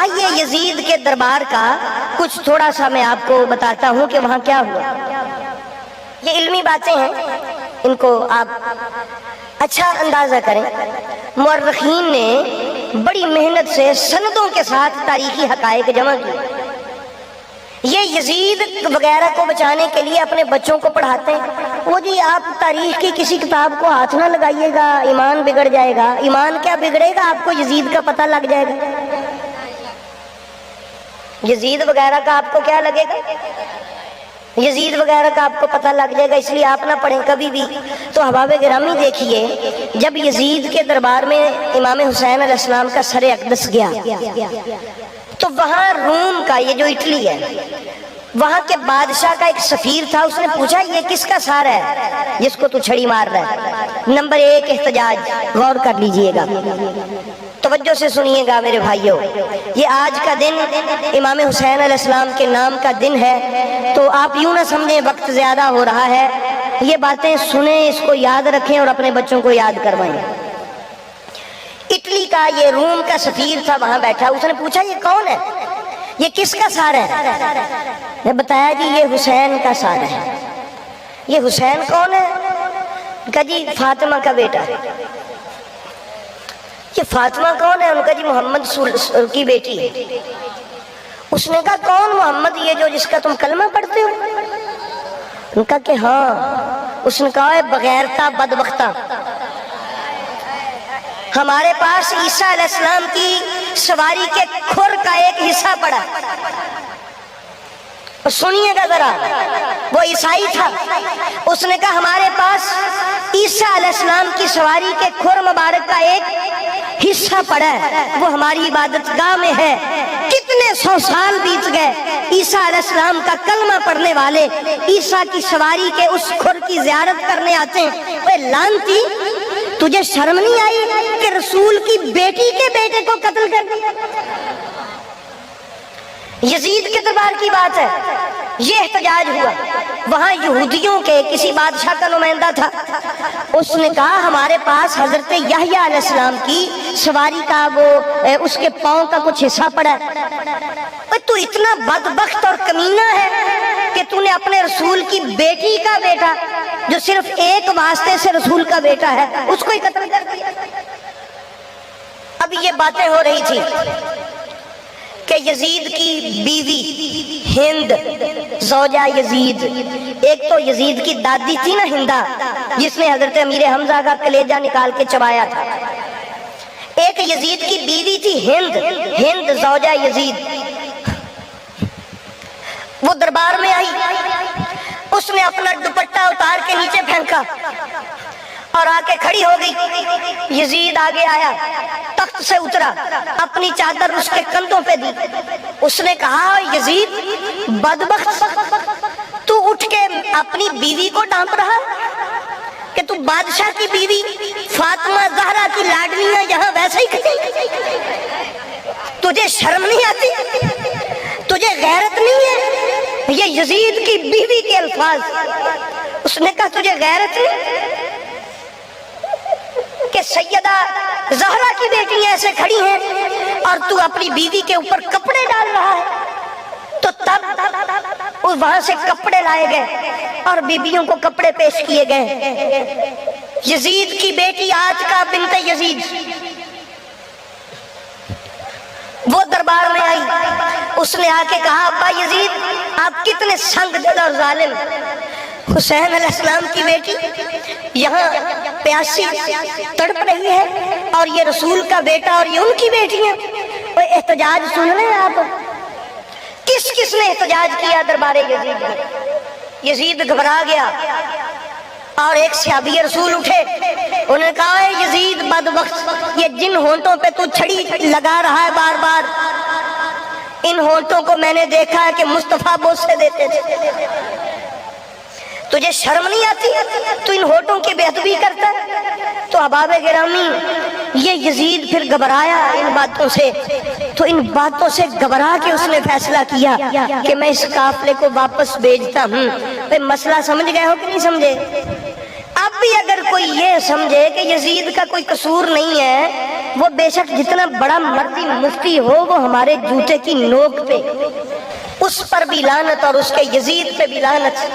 آئیے یزید کے دربار کا کچھ تھوڑا سا میں آپ کو بتاتا ہوں کہ وہاں کیا ہوا۔ یہ علمی باتیں ہیں، ان کو آپ اچھا اندازہ کریں۔ مورخین نے بڑی محنت سے سندوں کے ساتھ تاریخی حقائق جمع کی۔ یہ یزید وغیرہ کو بچانے کے لیے اپنے بچوں کو پڑھاتے ہیں، وہ جی آپ تاریخ کی کسی کتاب کو ہاتھ نہ لگائیے گا، ایمان بگڑ جائے گا۔ ایمان کیا بگڑے گا؟ آپ کو یزید کا پتہ لگ جائے گا۔ یزید وغیرہ کا آپ کو کیا لگے گا؟ یزید وغیرہ کا آپ کو پتہ لگ جائے گا، اس لیے آپ نہ پڑھیں کبھی بھی۔ تو احباب گرامی دیکھیے، جب یزید کے دربار میں امام حسین علیہ السلام کا سر اقدس گیا تو وہاں روم کا، یہ جو اٹلی ہے، وہاں کے بادشاہ کا ایک سفیر تھا، اس نے پوچھا یہ کس کا سار ہے جس کو تو چھڑی مار رہا ہے؟ نمبر 1 احتجاج، غور کر لیجئے گا، توجہ سے سنیے گا میرے بھائیوں۔ یہ آج کا دن امام حسین علیہ السلام کے نام کا دن ہے، تو آپ یوں نہ سمجھیں وقت زیادہ ہو رہا ہے، یہ باتیں سنیں، اس کو یاد رکھیں اور اپنے بچوں کو یاد کروائیں۔ اٹلی کا یہ روم کا سفیر تھا، وہاں بیٹھا، اس نے پوچھا یہ کون ہے، یہ کس کا سار ہے؟ نے بتایا جی یہ حسین کا سار ہے۔ یہ حسین کون ہے؟ کہا جی فاطمہ کا بیٹا۔ یہ فاطمہ کون ہے؟ ان کا جی محمد کی بیٹی ہے۔ اس نے کہا کون محمد؟ یہ جو جس کا تم کلمہ پڑھتے ہو؟ ان کا کہ ہاں۔ اس نے کہا بغیرتا بدبختہ، ہمارے پاس عیسیٰ علیہ السلام کی سواری کے کھر کا ایک حصہ پڑا۔ سنیے گا ذرا، وہ عیسائی تھا، اس نے کہا ہمارے پاس عیسیٰ علیہ السلام کی سواری کے کھر مبارک کا ایک حصہ پڑا ہے، وہ ہماری عبادت گاہ میں ہے۔ کتنے 100 سال بیت گئے، عیسیٰ علیہ السلام کا کلمہ پڑھنے والے عیسیٰ کی سواری کے اس کھر کی زیارت کرنے آتے ہیں۔ اے لعنتی، تجھے شرم نہیں آئی کہ رسول کی بیٹی کے بیٹے کو قتل کر دیا؟ یزید کے دربار کی بات ہے، یہ احتجاج ہوا۔ وہاں یہودیوں کے کسی بادشاہ کا نمائندہ تھا، اس نے کہا ہمارے پاس حضرت یحییٰ علیہ السلام کی سواری کا وہ اس کے پاؤں کا کچھ حصہ پڑا ہے۔ تو اتنا بدبخت اور کمینہ ہے کہ تو نے اپنے رسول کی بیٹی کا بیٹا، جو صرف ایک واسطے سے رسول کا بیٹا ہے، اس کو ہی قتل کر دیا۔ اب یہ باتیں ہو رہی تھی کہ یزید کی بیوی ہند، زوجہ یزید، ایک تو یزید کی دادی تھی نا ہندہ، جس نے حضرت امیر حمزہ کا کلیجہ نکال کے چبایا تھا، ایک یزید کی بیوی تھی ہند زوجہ یزید، وہ دربار میں آئی، اس نے اپنا دوپٹہ اتار کے نیچے پھینکا اور آ کے کھڑی ہو گئی۔ یزید آگے آیا، تخت سے اترا، اپنی چادر اس کے کندھوں پہ دی۔ اس نے کہا یزید بدبخت، تو اٹھ کے اپنی بیوی کو ڈانٹ رہا کہ تو بادشاہ کی بیوی فاطمہ زہرا کی لاڈلیاں یہاں ویسے ہی کھڑی، تجھے شرم نہیں آتی؟ تجھے غیرت نہیں ہے؟ یہ یزید کی بیوی کے الفاظ۔ اس نے کہا تجھے غیرت نہیں کہ سیدہ زہرا کی بیٹی ایسے کھڑی ہیں اور تو اپنی بیوی کے اوپر کپڑے ڈال رہا ہے؟ تو تب وہاں سے کپڑے لائے گئے اور بیویوں کو کپڑے پیش کیے گئے۔ یزید کی بیٹی آج کا بنت یزید وہ دربار میں آئی، اس نے آ کے کہا ابا یزید آپ کتنے سنگ دل اور ظالم، حسین علیہ السلام کی بیٹی یہاں پیاسی تڑپ رہی ہے اور یہ رسول کا بیٹا اور یہ ان کی بیٹی ہے۔ وہ احتجاج سن رہے ہیں آپ؟ کس کس نے احتجاج کیا دربار یزید میں؟ یزید گھبرا گیا اور ایک صحابی رسول اٹھے، انہوں نے کہا اے یزید بدبخت، یہ جن ہونٹوں پہ تو چھڑی لگا رہا ہے بار بار، ان ہونٹوں کو میں نے دیکھا ہے کہ مصطفیٰ بوسے دیتے تھے، تجھے شرم نہیں آتی؟ تو ان ہونٹوں کی بے ادبی کرتا ہے۔ تو احباب گرامی یہ یزید پھر گھبرایا ان باتوں سے، تو ان باتوں سے گھبرا کے اس نے فیصلہ کیا کہ میں اس قافلے کو واپس بھیجتا ہوں۔ مسئلہ سمجھ گئے ہو کہ نہیں سمجھے؟ اب بھی اگر کوئی یہ سمجھے کہ یزید کا کوئی قصور نہیں ہے، وہ بے شک جتنا بڑا مرضی مفتی ہو، وہ ہمارے جوتے کی نوک پہ، اس پر بھی لعنت اور اس کے یزید پہ بھی لعنت۔